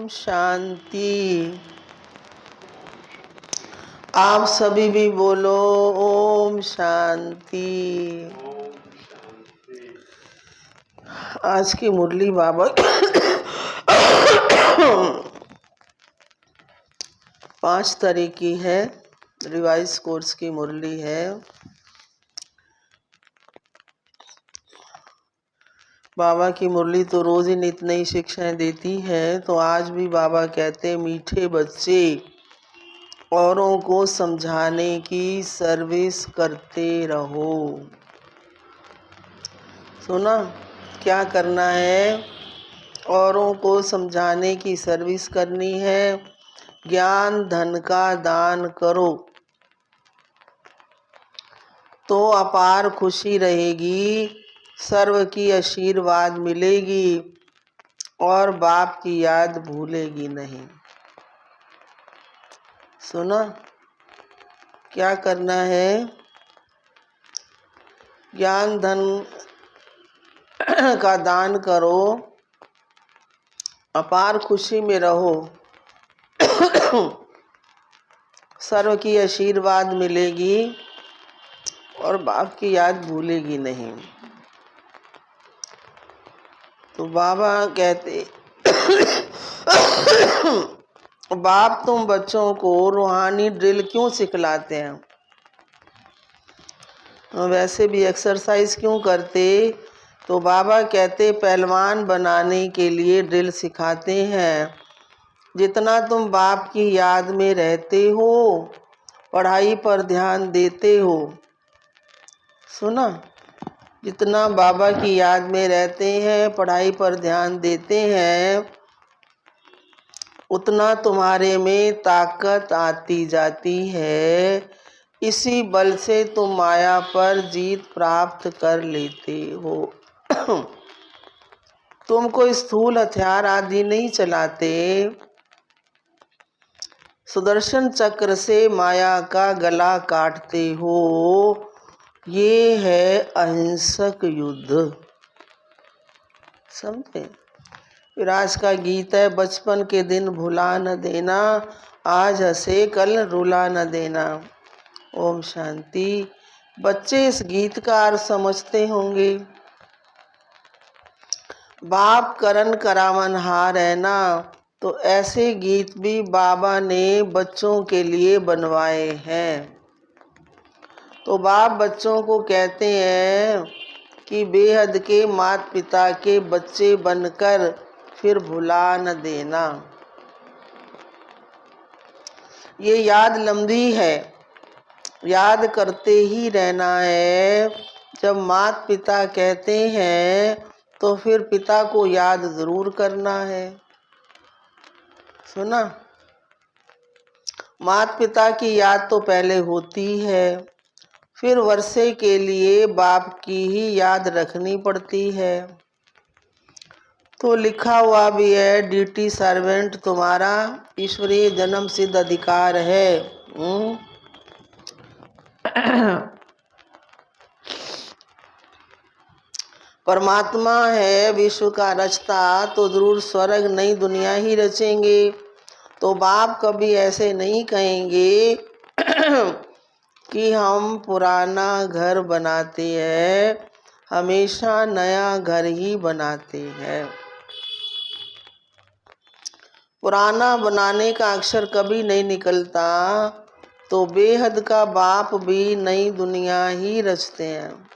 शांति। आप सभी भी बोलो ओम शांति। आज की मुरली बाबा 5 तारीख की है, रिवाइज कोर्स की मुरली है। बाबा की मुरली तो रोज ही नित नई शिक्षाएं देती है, तो आज भी बाबा कहते मीठे बच्चे औरों को समझाने की सर्विस करते रहो। सुना क्या करना है? औरों को समझाने की सर्विस करनी है। ज्ञान धन का दान करो तो अपार खुशी रहेगी, सर्व की आशीर्वाद मिलेगी और बाप की याद भूलेगी नहीं। सुना क्या करना है? ज्ञान धन का दान करो, अपार खुशी में रहो, सर्व की आशीर्वाद मिलेगी और बाप की याद भूलेगी नहीं। तो बाबा कहते बाप तुम बच्चों को रूहानी ड्रिल क्यों सिखलाते हैं? वैसे भी एक्सरसाइज क्यों करते? तो बाबा कहते पहलवान बनाने के लिए ड्रिल सिखाते हैं। जितना तुम बाप की याद में रहते हो, पढ़ाई पर ध्यान देते हो, सुना, जितना बाबा की याद में रहते हैं, पढ़ाई पर ध्यान देते हैं, उतना तुम्हारे में ताकत आती जाती है। इसी बल से तुम माया पर जीत प्राप्त कर लेते हो। तुम कोई स्थूल हथियार आदि नहीं चलाते, सुदर्शन चक्र से माया का गला काटते हो। ये है अहिंसक युद्ध। समझे? फिर आज का गीत है, बचपन के दिन भुला न देना, आज हंसे कल रुला न देना। ओम शांति। बच्चे इस गीत का अर्थ समझते होंगे। बाप करन करावनहार है ना, तो ऐसे गीत भी बाबा ने बच्चों के लिए बनवाए हैं। तो बाप बच्चों को कहते हैं कि बेहद के माता पिता के बच्चे बनकर फिर भुला न देना। ये याद लंबी है, याद करते ही रहना है। जब माता पिता कहते हैं तो फिर पिता को याद जरूर करना है। सुना, माता पिता की याद तो पहले होती है, फिर वर्षे के लिए बाप की ही याद रखनी पड़ती है। तो लिखा हुआ भी है, ड्यूटी सर्वेंट तुम्हारा ईश्वरीय जन्म सिद्ध अधिकार है। परमात्मा है विश्व का रचता, तो जरूर स्वर्ग नई दुनिया ही रचेंगे। तो बाप कभी ऐसे नहीं कहेंगे कि हम पुराना घर बनाते हैं, हमेशा नया घर ही बनाते हैं। पुराना बनाने का अक्षर कभी नहीं निकलता, तो बेहद का बाप भी नई दुनिया ही रचते हैं।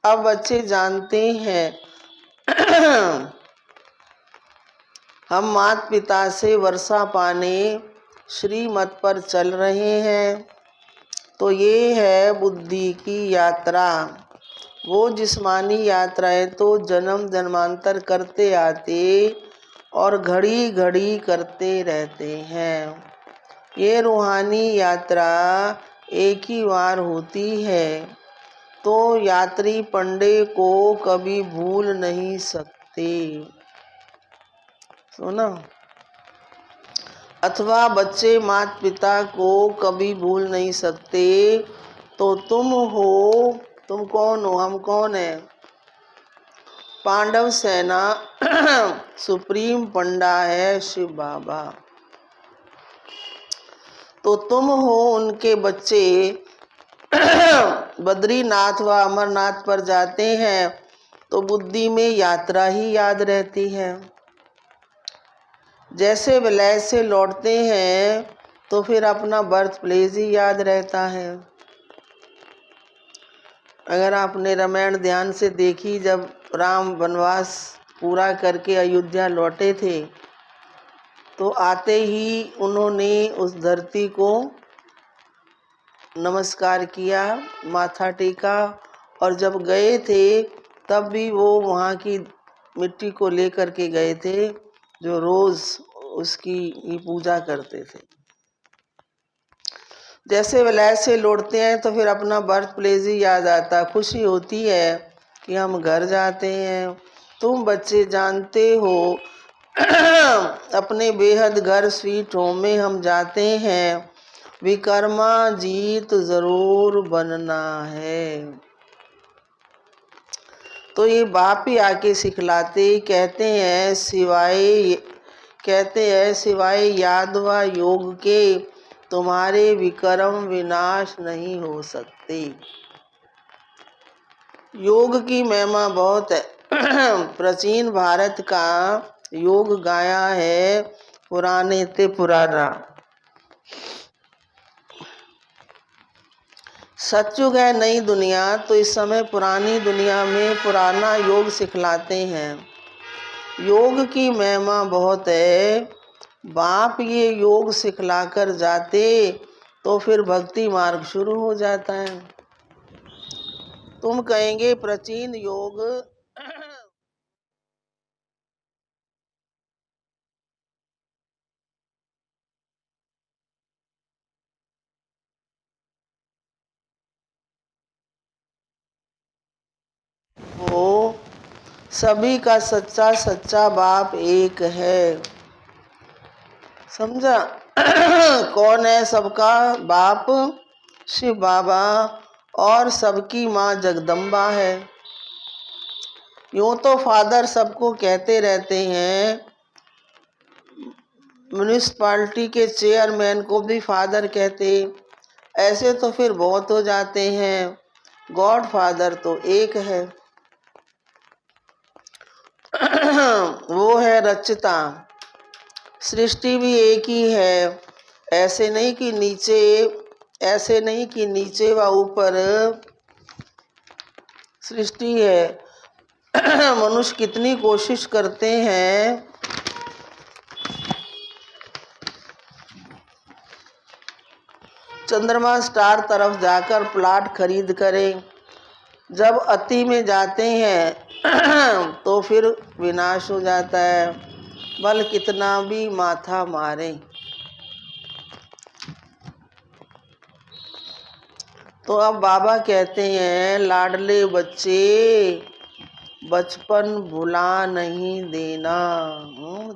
अब बच्चे जानते हैं हम माता पिता से वर्षा पाने श्रीमत पर चल रहे हैं। तो ये है बुद्धि की यात्रा। वो जिस्मानी यात्राएं तो जन्म जन्मांतर करते आते और घड़ी घड़ी करते रहते हैं। ये रूहानी यात्रा एक ही बार होती है, तो यात्री पंडे को कभी भूल नहीं सकते। सुना, अथवा बच्चे माता पिता को कभी भूल नहीं सकते। तो तुम हो, तुम कौन हो, हम कौन है? पांडव सेना सुप्रीम पंडा है शिव बाबा। तो तुम हो उनके बच्चे, बद्रीनाथ व अमरनाथ पर जाते हैं तो बुद्धि में यात्रा ही याद रहती है। जैसे विलय से लौटते हैं तो फिर अपना बर्थ प्लेस ही याद रहता है। अगर आपने रामायण ध्यान से देखी, जब राम वनवास पूरा करके अयोध्या लौटे थे तो आते ही उन्होंने उस धरती को नमस्कार किया, माथा टेका, और जब गए थे तब भी वो वहाँ की मिट्टी को लेकर के गए थे, जो रोज़ उसकी ही पूजा करते थे। जैसे विलय से लौटते हैं तो फिर अपना बर्थ प्लेस ही याद आता, खुशी होती है कि हम घर जाते हैं। तुम बच्चे जानते हो अपने बेहद घर स्वीट होम में हम जाते हैं, विकर्मा जीत जरूर बनना है। तो ये बाप ही आके सिखलाते, कहते हैं सिवाय याद व योग के तुम्हारे विक्रम विनाश नहीं हो सकते। योग की महिमा बहुत है। प्राचीन भारत का योग गाया है पुराने ते पुराना। सतयुग है नई दुनिया, तो इस समय पुरानी दुनिया में पुराना योग सिखलाते हैं। योग की महिमा बहुत है। बाप ये योग सिखलाकर जाते तो फिर भक्ति मार्ग शुरू हो जाता है। तुम कहेंगे प्राचीन योग वो सभी का सच्चा सच्चा बाप एक है। समझा? कौन है सबका बाप? शिव बाबा, और सबकी माँ जगदम्बा है। यूँ तो फादर सबको कहते रहते हैं, म्यूनिसिपालिटी के चेयरमैन को भी फादर कहते, ऐसे तो फिर बहुत हो जाते हैं। गॉड फादर तो एक है। वो है रचता। सृष्टि भी एक ही है। ऐसे नहीं कि नीचे व ऊपर सृष्टि है। मनुष्य कितनी कोशिश करते हैं, चंद्रमा स्टार तरफ जाकर प्लाट खरीद करें। जब अति में जाते हैं तो फिर विनाश हो जाता है, बल कितना भी माथा मारे। तो अब बाबा कहते हैं, लाडले बच्चे बचपन भुला नहीं देना।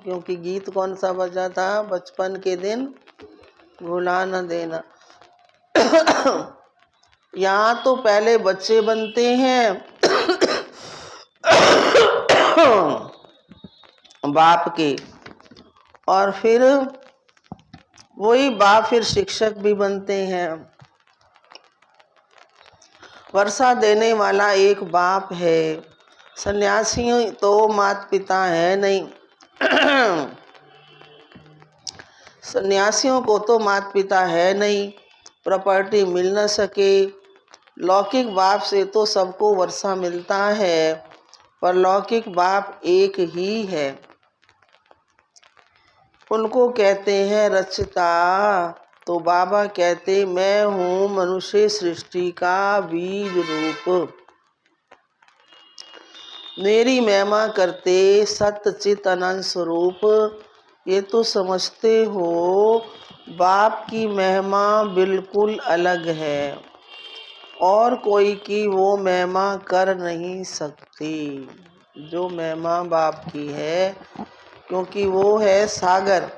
क्योंकि गीत कौन सा बजा था? बचपन के दिन भुला न देना। यहाँ तो पहले बच्चे बनते हैं बाप के, और फिर वही बाप फिर शिक्षक भी बनते हैं। वर्षा देने वाला एक बाप है। सन्यासी तो माता पिता है नहीं। सन्यासियों को तो माता पिता है नहीं, प्रॉपर्टी मिल न सके। लौकिक बाप से तो सबको वर्षा मिलता है, पर लौकिक बाप एक ही है। उनको कहते हैं रचता। तो बाबा कहते, मैं हूँ मनुष्य सृष्टि का बीज रूप। मेरी महिमा करते सत्य चित अनंत स्वरूप। ये तो समझते हो बाप की महिमा बिल्कुल अलग है, और कोई की वो महिमा कर नहीं सकती जो महिमा बाप की है, क्योंकि वो है सागर।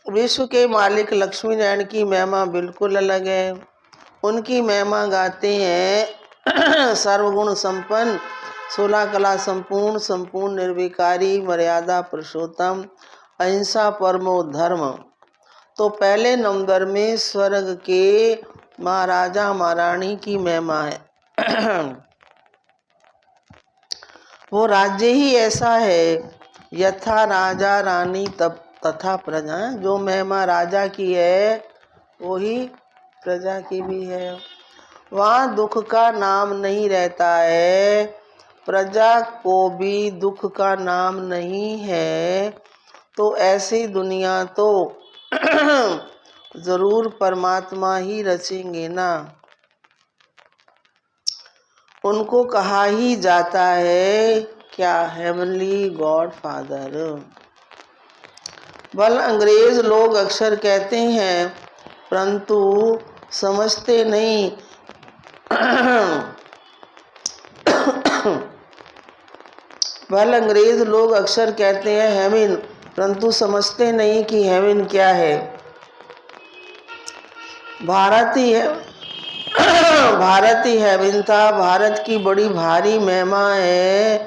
विश्व के मालिक लक्ष्मी नारायण की महिमा बिल्कुल अलग है। उनकी महिमा गाते हैं सर्वगुण संपन्न 16 कला संपूर्ण, संपूर्ण निर्विकारी, मर्यादा पुरुषोत्तम, अहिंसा परमो धर्म। तो पहले नंबर में स्वर्ग के महाराजा महारानी की महिमा है। वो राज्य ही ऐसा है, यथा राजा रानी तब तथा प्रजा। जो महिमा राजा की है वही प्रजा की भी है। वहाँ दुख का नाम नहीं रहता है, प्रजा को भी दुख का नाम नहीं है। तो ऐसी दुनिया तो जरूर परमात्मा ही रचेंगे ना। उनको कहा ही जाता है क्या, हेवनली गॉड फादर। भल अंग्रेज लोग अक्सर कहते हैं परंतु समझते नहीं। भल अंग्रेज लोग अक्सर कहते हैं हेवन, परंतु समझते नहीं कि हेवन क्या है। भारत ही है, भारत ही हेवन था। भारत की बड़ी भारी महिमा है।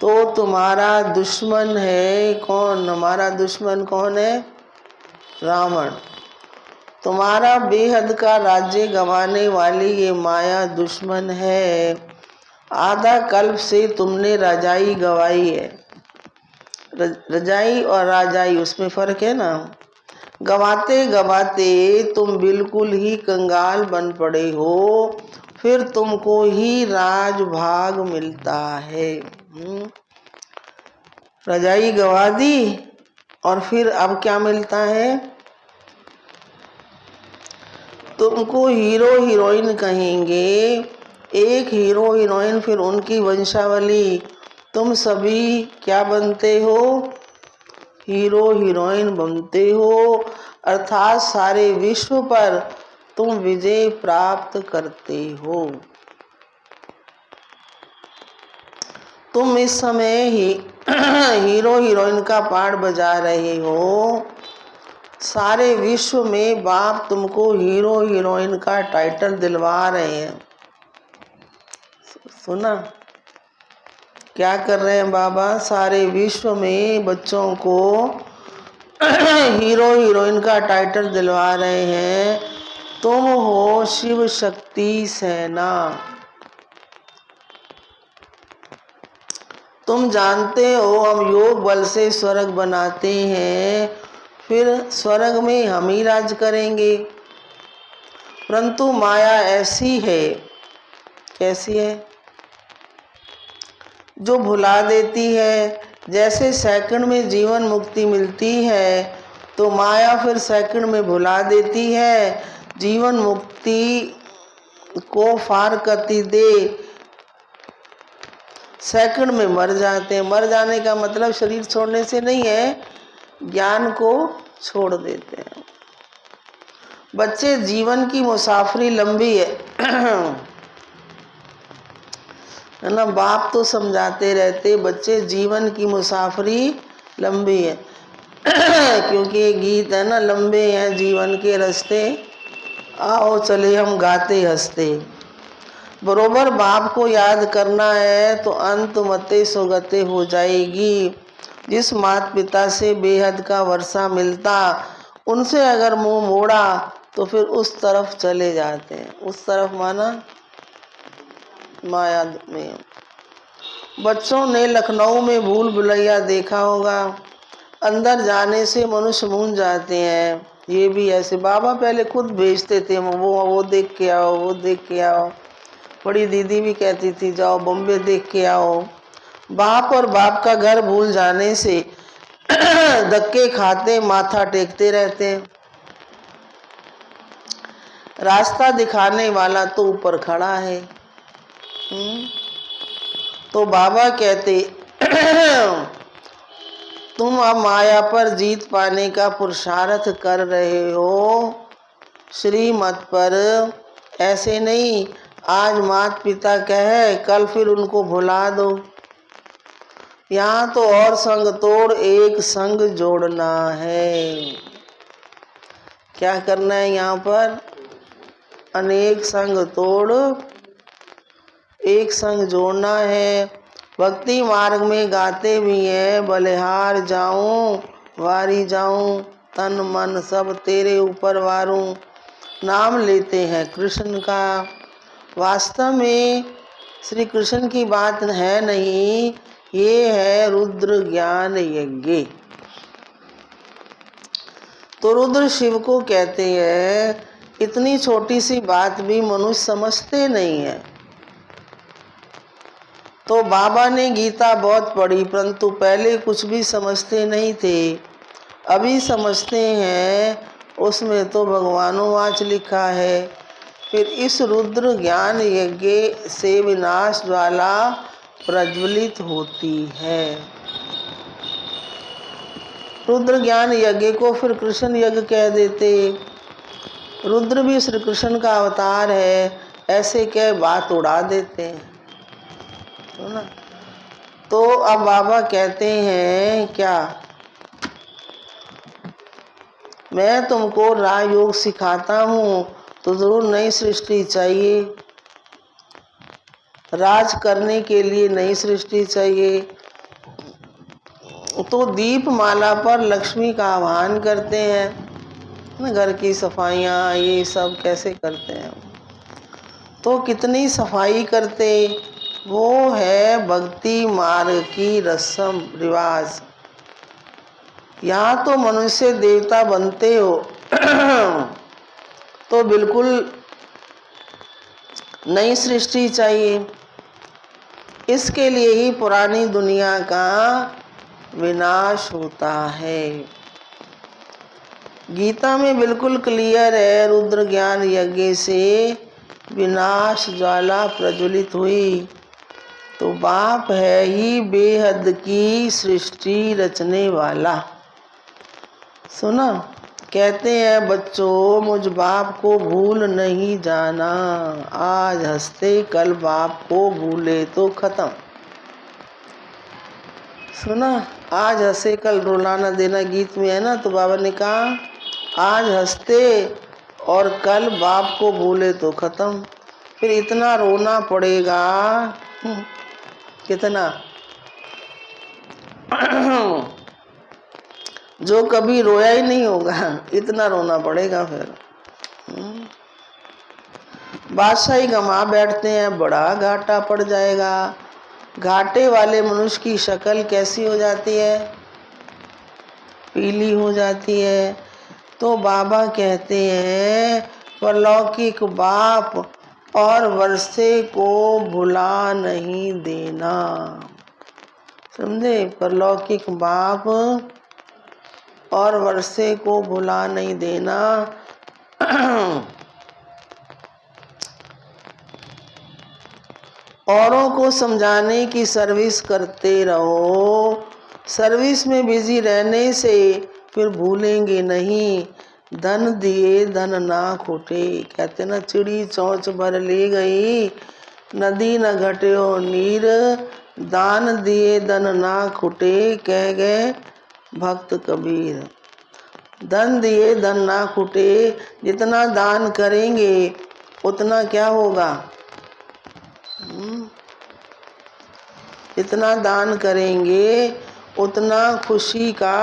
तो तुम्हारा दुश्मन है कौन? हमारा दुश्मन कौन है? रावण। तुम्हारा बेहद का राज्य गंवाने वाली ये माया दुश्मन है। आधा कल्प से तुमने रजाई गवाई है। रजाई और राजाई उसमें फर्क है ना। गवाते गवाते तुम बिल्कुल ही कंगाल बन पड़े हो, फिर तुमको ही राजभाग मिलता है। रजाई गवा दी और फिर अब क्या मिलता है? तुमको हीरो हीरोइन कहेंगे, एक हीरो हीरोइन, फिर उनकी वंशावली। तुम सभी क्या बनते हो? हीरो हीरोइन बनते हो, अर्थात सारे विश्व पर तुम विजय प्राप्त करते हो। तुम इस समय ही हीरो हीरोइन का पार्ट बजा रहे हो। सारे विश्व में बाप तुमको हीरो हीरोइन का टाइटल दिलवा रहे हैं। सुना क्या कर रहे हैं बाबा? सारे विश्व में बच्चों को हीरो हीरोइन का टाइटल दिलवा रहे हैं। तुम हो शिव शक्ति सेना। तुम जानते हो हम योग बल से स्वर्ग बनाते हैं, फिर स्वर्ग में हम ही राज करेंगे। परंतु माया ऐसी है, कैसी है? जो भुला देती है। जैसे सेकंड में जीवन मुक्ति मिलती है तो माया फिर सेकंड में भुला देती है। जीवन मुक्ति को फार करती दे, सेकंड में मर जाते हैं। मर जाने का मतलब शरीर छोड़ने से नहीं है, ज्ञान को छोड़ देते हैं। बच्चे जीवन की मुसाफरी लंबी है है ना। बाप तो समझाते रहते बच्चे जीवन की मुसाफरी लंबी है क्योंकि ये गीत है ना, लंबे हैं जीवन के रास्ते, आओ चले हम गाते हंसते। बरोबर बाप को याद करना है तो अंत मते सुगते हो जाएगी। जिस माता पिता से बेहद का वर्षा मिलता, उनसे अगर मुंह मोड़ा तो फिर उस तरफ चले जाते हैं। उस तरफ माना माया में। बच्चों ने लखनऊ में भूल भुलैया देखा होगा। अंदर जाने से मनुष्य मूंझ जाते हैं। ये भी ऐसे बाबा पहले खुद भेजते थे, वो देख के आओ, वो देख के आओ। बड़ी दीदी भी कहती थी जाओ बॉम्बे देख के आओ। बाप और बाप का घर भूल जाने से धक्के खाते माथा टेकते रहते हैं। रास्ता दिखाने वाला तो ऊपर खड़ा है। तो बाबा कहते तुम अब माया पर जीत पाने का पुरुषार्थ कर रहे हो, श्रीमत पर। ऐसे नहीं आज माता पिता कहे कल फिर उनको भुला दो। यहाँ तो और संग तोड़ एक संग जोड़ना है। क्या करना है यहाँ पर? अनेक संग तोड़ एक संग जोड़ना है। भक्ति मार्ग में गाते भी हैं, बलिहार जाऊं वारी जाऊं, तन मन सब तेरे ऊपर वारूं। नाम लेते हैं कृष्ण का। वास्तव में श्री कृष्ण की बात है नहीं, ये है रुद्र ज्ञान यज्ञ। तो रुद्र शिव को कहते हैं। इतनी छोटी सी बात भी मनुष्य समझते नहीं है। तो बाबा ने गीता बहुत पढ़ी, परंतु पहले कुछ भी समझते नहीं थे, अभी समझते हैं। उसमें तो भगवानोवाच लिखा है। फिर इस रुद्र ज्ञान यज्ञ से विनाश ज्वाला प्रज्वलित होती है। रुद्र ज्ञान यज्ञ को फिर कृष्ण यज्ञ कह देते। रुद्र भी श्री कृष्ण का अवतार है, ऐसे कह बात उड़ा देते हैं, है ना। तो अब बाबा कहते हैं क्या, मैं तुमको राजयोग सिखाता हूँ, तो जरूर नई सृष्टि चाहिए। राज करने के लिए नई सृष्टि चाहिए। तो दीप माला पर लक्ष्मी का आह्वान करते हैं। घर की सफाइयाँ ये सब कैसे करते हैं, तो कितनी सफाई करते, वो है भक्ति मार्ग की रस्म रिवाज। यहाँ तो मनुष्य देवता बनते हो तो बिल्कुल नई सृष्टि चाहिए। इसके लिए ही पुरानी दुनिया का विनाश होता है। गीता में बिल्कुल क्लियर है, रुद्र ज्ञान यज्ञ से विनाश ज्वाला प्रज्वलित हुई। तो बाप है ही बेहद की सृष्टि रचने वाला। सुना, कहते हैं बच्चों मुझ बाप को भूल नहीं जाना, आज हंसते कल बाप को भूले तो खत्म। सुना, आज हंसे कल रुलाना देना गीत में है ना। तो बाबा ने कहा आज हंसते और कल बाप को भूले तो खत्म। फिर इतना रोना पड़ेगा, कितना जो कभी रोया ही नहीं होगा, इतना रोना पड़ेगा। फिर बादशाही गमा बैठते हैं, बड़ा घाटा पड़ जाएगा। घाटे वाले मनुष्य की शक्ल कैसी हो जाती है, पीली हो जाती है। तो बाबा कहते हैं परलौकिक बाप और वर्षे को भुला नहीं देना। समझे, परलौकिक बाप और वर्षे को भुला नहीं देना। औरों को समझाने की सर्विस करते रहो। सर्विस में बिजी रहने से फिर भूलेंगे नहीं। धन दिए धन ना खोटे, कहते ना चिड़ी चोंच भर ले गई, नदी न घट्यो नीर। दान दिए धन ना खुटे, कह गए भक्त कबीर। धन दिए धन ना खुटे, जितना दान करेंगे उतना क्या होगा, जितना दान करेंगे उतना खुशी का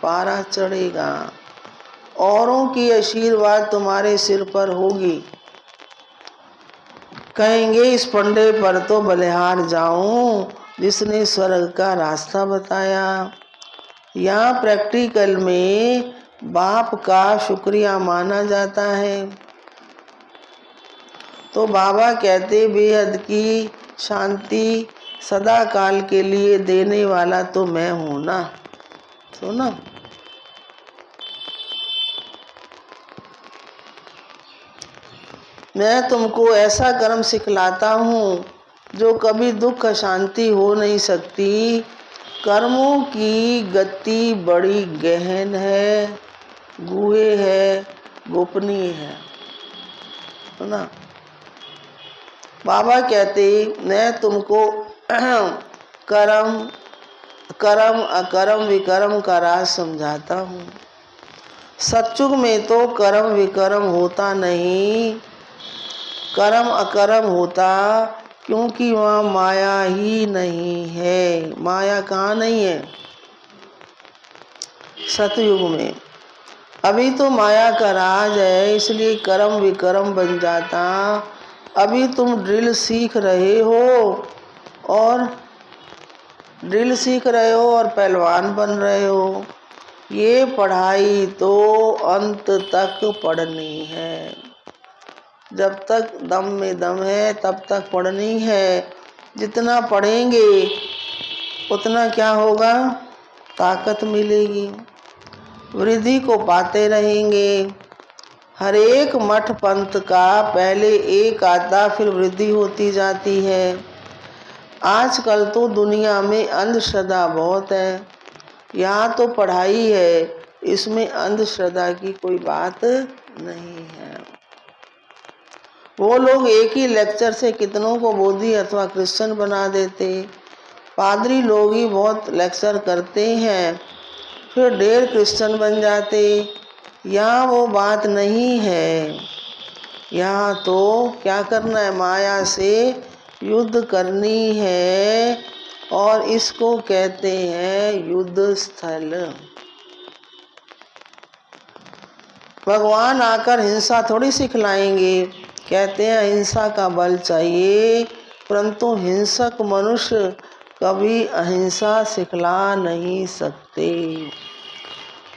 पारा चढ़ेगा। औरों की आशीर्वाद तुम्हारे सिर पर होगी। कहेंगे इस पंडे पर तो बलिहार जाऊं, जिसने स्वर्ग का रास्ता बताया। यहाँ प्रैक्टिकल में बाप का शुक्रिया माना जाता है। तो बाबा कहते बेहद की शांति सदा काल के लिए देने वाला तो मैं हूं ना। सुना, मैं तुमको ऐसा कर्म सिखलाता हूँ जो कभी दुख अशांति हो नहीं सकती। कर्मों की गति बड़ी गहन है, गुहे है, गोपनीय है। सुना, बाबा कहते मैं तुमको कर्म अकर्म विकर्म का राज समझाता हूँ। सतयुग में तो कर्म विकर्म होता नहीं, कर्म अकर्म होता, क्योंकि वहाँ माया ही नहीं है। माया कहाँ नहीं है? सतयुग में। अभी तो माया का राज है, इसलिए कर्म विकर्म बन जाता। अभी तुम ड्रिल सीख रहे हो और पहलवान बन रहे हो। ये पढ़ाई तो अंत तक पढ़नी है। जब तक दम में दम है तब तक पढ़नी है। जितना पढ़ेंगे उतना क्या होगा? ताकत मिलेगी, वृद्धि को पाते रहेंगे। हर एक मठ पंथ का पहले एक आता, फिर वृद्धि होती जाती है। आजकल तो दुनिया में अंधश्रद्धा बहुत है। यहाँ तो पढ़ाई है, इसमें अंधश्रद्धा की कोई बात नहीं है। वो लोग एक ही लेक्चर से कितनों को बोधी अथवा क्रिश्चियन बना देते। पादरी लोग ही बहुत लेक्चर करते हैं, फिर ढेर क्रिश्चियन बन जाते। यहाँ वो बात नहीं है। यहाँ तो क्या करना है? माया से युद्ध करनी है, और इसको कहते हैं युद्ध स्थल। भगवान आकर हिंसा थोड़ी सिखलाएंगे। कहते हैं हिंसा का बल चाहिए, परंतु हिंसक मनुष्य कभी अहिंसा सिखला नहीं सकते।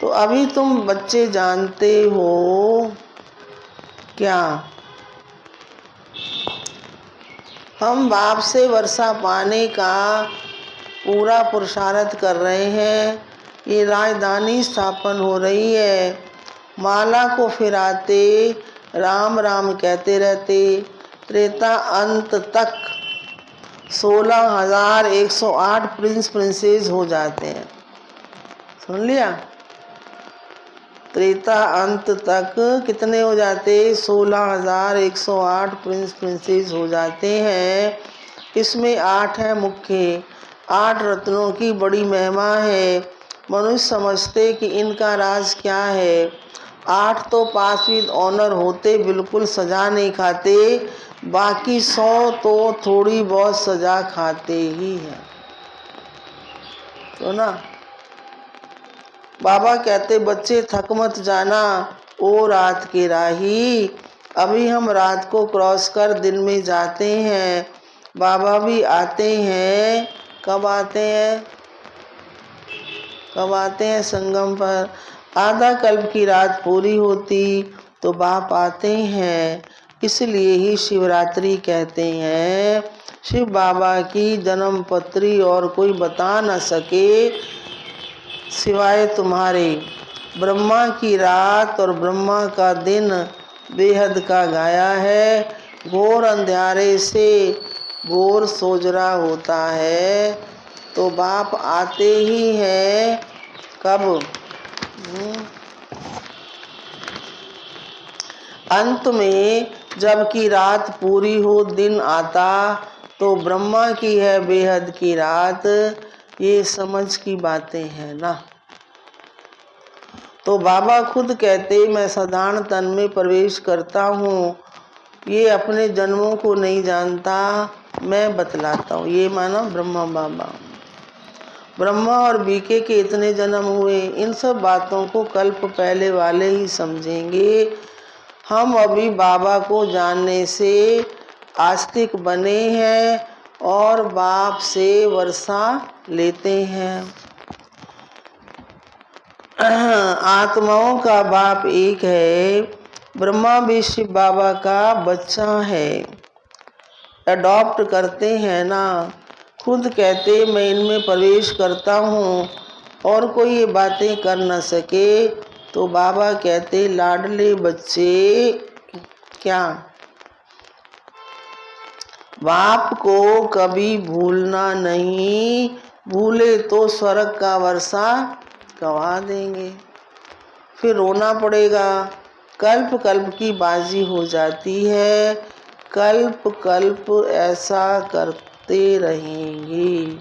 तो अभी तुम बच्चे जानते हो क्या? हम बाप से वर्षा पाने का पूरा पुरुषार्थ कर रहे हैं। ये राजधानी स्थापन हो रही है। माला को फिराते राम राम कहते रहते। त्रेता अंत तक 16,108 प्रिंस प्रिंसेस हो जाते हैं। सुन लिया? त्रेता अंत तक कितने हो जाते? 16,108 प्रिंस प्रिंसेस हो जाते हैं। इसमें 8 है मुख्य। 8 रत्नों की बड़ी महिमा है। मनुष्य समझते कि इनका राज क्या है। 8 तो पास विद ऑनर होते, बिल्कुल सजा नहीं खाते। बाकी 100 तो थोड़ी बहुत सजा खाते ही हैं। तो ना बाबा कहते बच्चे थक मत जाना, ओ रात के राही। अभी हम रात को क्रॉस कर दिन में जाते हैं। बाबा भी आते हैं। कब आते हैं? कब आते हैं? संगम पर। आधा कल्प की रात पूरी होती तो बाप आते हैं। इसलिए ही शिवरात्रि कहते हैं। शिव बाबा की जन्म पत्री और कोई बता न सके सिवाय तुम्हारे। ब्रह्मा की रात और ब्रह्मा का दिन बेहद का गाया है। घोर अंधेरे से घोर सोजरा होता है तो बाप आते ही हैं। कब? अंत में जबकि रात पूरी हो दिन आता तो ब्रह्मा की है बेहद की रात। ये समझ की बातें हैं ना। तो बाबा खुद कहते मैं साधारण तन में प्रवेश करता हूँ। ये अपने जन्मों को नहीं जानता, मैं बतलाता हूँ। ये मानो ब्रह्मा बाबा। ब्रह्मा और बीके के इतने जन्म हुए, इन सब बातों को कल्प पहले वाले ही समझेंगे। हम अभी बाबा को जानने से आस्तिक बने हैं और बाप से वर्षा लेते हैं। आत्माओं का बाप एक है। ब्रह्मा भी शिव बाबा का बच्चा है। अडॉप्ट करते हैं ना। खुद कहते मैं इनमें प्रवेश करता हूँ और कोई ये बातें कर न सके तो बाबा कहते लाडले बच्चे क्या? बाप को कभी भूलना नहीं। भूले तो स्वर्ग का वर्षा गवा देंगे, फिर रोना पड़ेगा। कल्प कल्प की बाजी हो जाती है। कल्प कल्प ऐसा करते रहेंगे।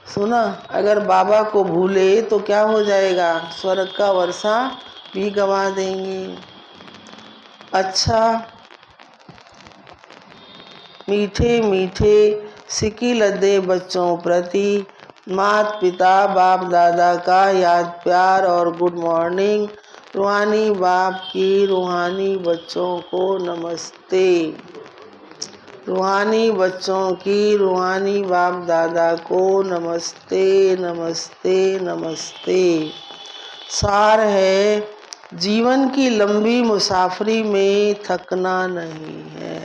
सुना? अगर बाबा को भूले तो क्या हो जाएगा? स्वर्ग का वर्षा भी गवा देंगे। अच्छा, मीठे मीठे सिक्की लदे बच्चों प्रति माता पिता बाप दादा का याद प्यार और गुड मॉर्निंग। रूहानी बाप की रूहानी बच्चों को नमस्ते। रूहानी बच्चों की रूहानी बाप दादा को नमस्ते नमस्ते नमस्ते। सार है, जीवन की लंबी मुसाफरी में थकना नहीं है।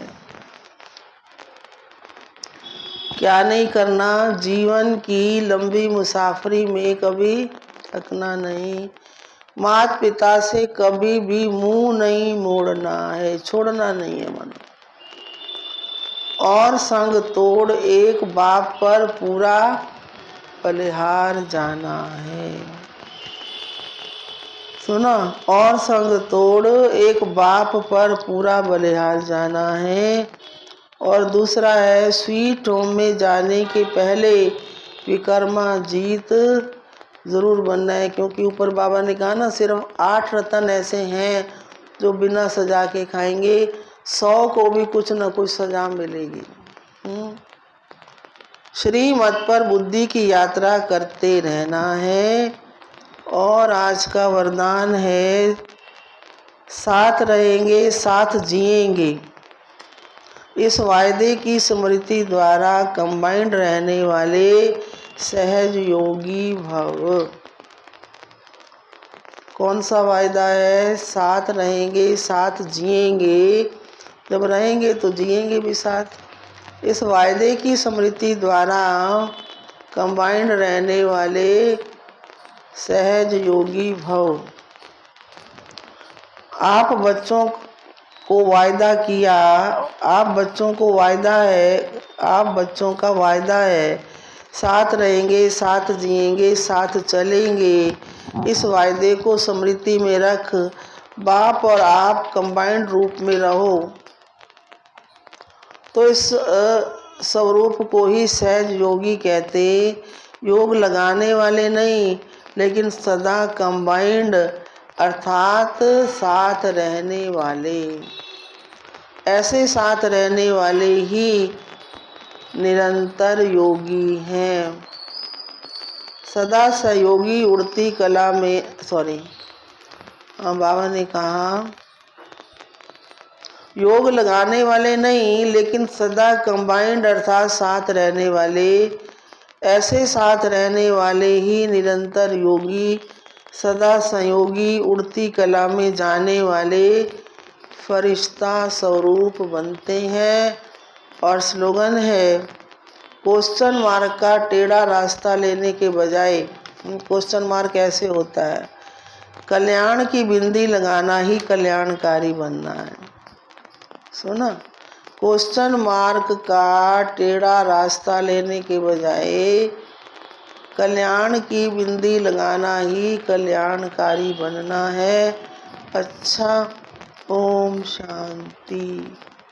क्या नहीं करना? जीवन की लंबी मुसाफरी में कभी थकना नहीं। माता पिता से कभी भी मुंह नहीं मोड़ना है, छोड़ना नहीं है मन। और संग तोड़ एक बाप पर पूरा बलिहार जाना है। सुना? और संग तोड़ एक बाप पर पूरा बलिहार जाना है। और दूसरा है, स्वीट होम में जाने के पहले विकर्मा जीत ज़रूर बनना है, क्योंकि ऊपर बाबा ने कहा ना, सिर्फ 8 रतन ऐसे हैं जो बिना सजा के खाएंगे, 100 को भी कुछ न कुछ सजा मिलेगी। श्रीमत पर बुद्धि की यात्रा करते रहना है। और आज का वरदान है, साथ रहेंगे साथ जिएंगे, इस वायदे की स्मृति द्वारा कंबाइंड रहने वाले सहज योगी भव। कौन सा वायदा है? साथ रहेंगे साथ जिएंगे। जब रहेंगे तो जिएंगे भी साथ। इस वायदे की स्मृति द्वारा कंबाइंड रहने वाले सहज योगी भव। आप बच्चों को वायदा किया, आप बच्चों का वायदा है, साथ रहेंगे साथ जिएंगे साथ चलेंगे। इस वायदे को स्मृति में रख बाप और आप कंबाइंड रूप में रहो, तो इस स्वरूप को ही सहज योगी कहते। योग लगाने वाले नहीं, लेकिन सदा कंबाइंड अर्थात साथ रहने वाले। ऐसे साथ रहने वाले ही निरंतर योगी हैं। सदा सहयोगी उड़ती कला में बाबा ने कहा, योग लगाने वाले नहीं, लेकिन सदा कंबाइंड अर्थात साथ रहने वाले। ऐसे साथ रहने वाले ही निरंतर योगी, सदा संयोगी उड़ती कला में जाने वाले फरिश्ता स्वरूप बनते हैं। और स्लोगन है, क्वेश्चन मार्क का टेढ़ा रास्ता लेने के बजाय, क्वेश्चन मार्क ऐसे होता है, कल्याण की बिंदी लगाना ही कल्याणकारी बनना है। सुना? क्वेश्चन मार्क का टेढ़ा रास्ता लेने के बजाय कल्याण की बिंदी लगाना ही कल्याणकारी बनना है। अच्छा, ओम शांति।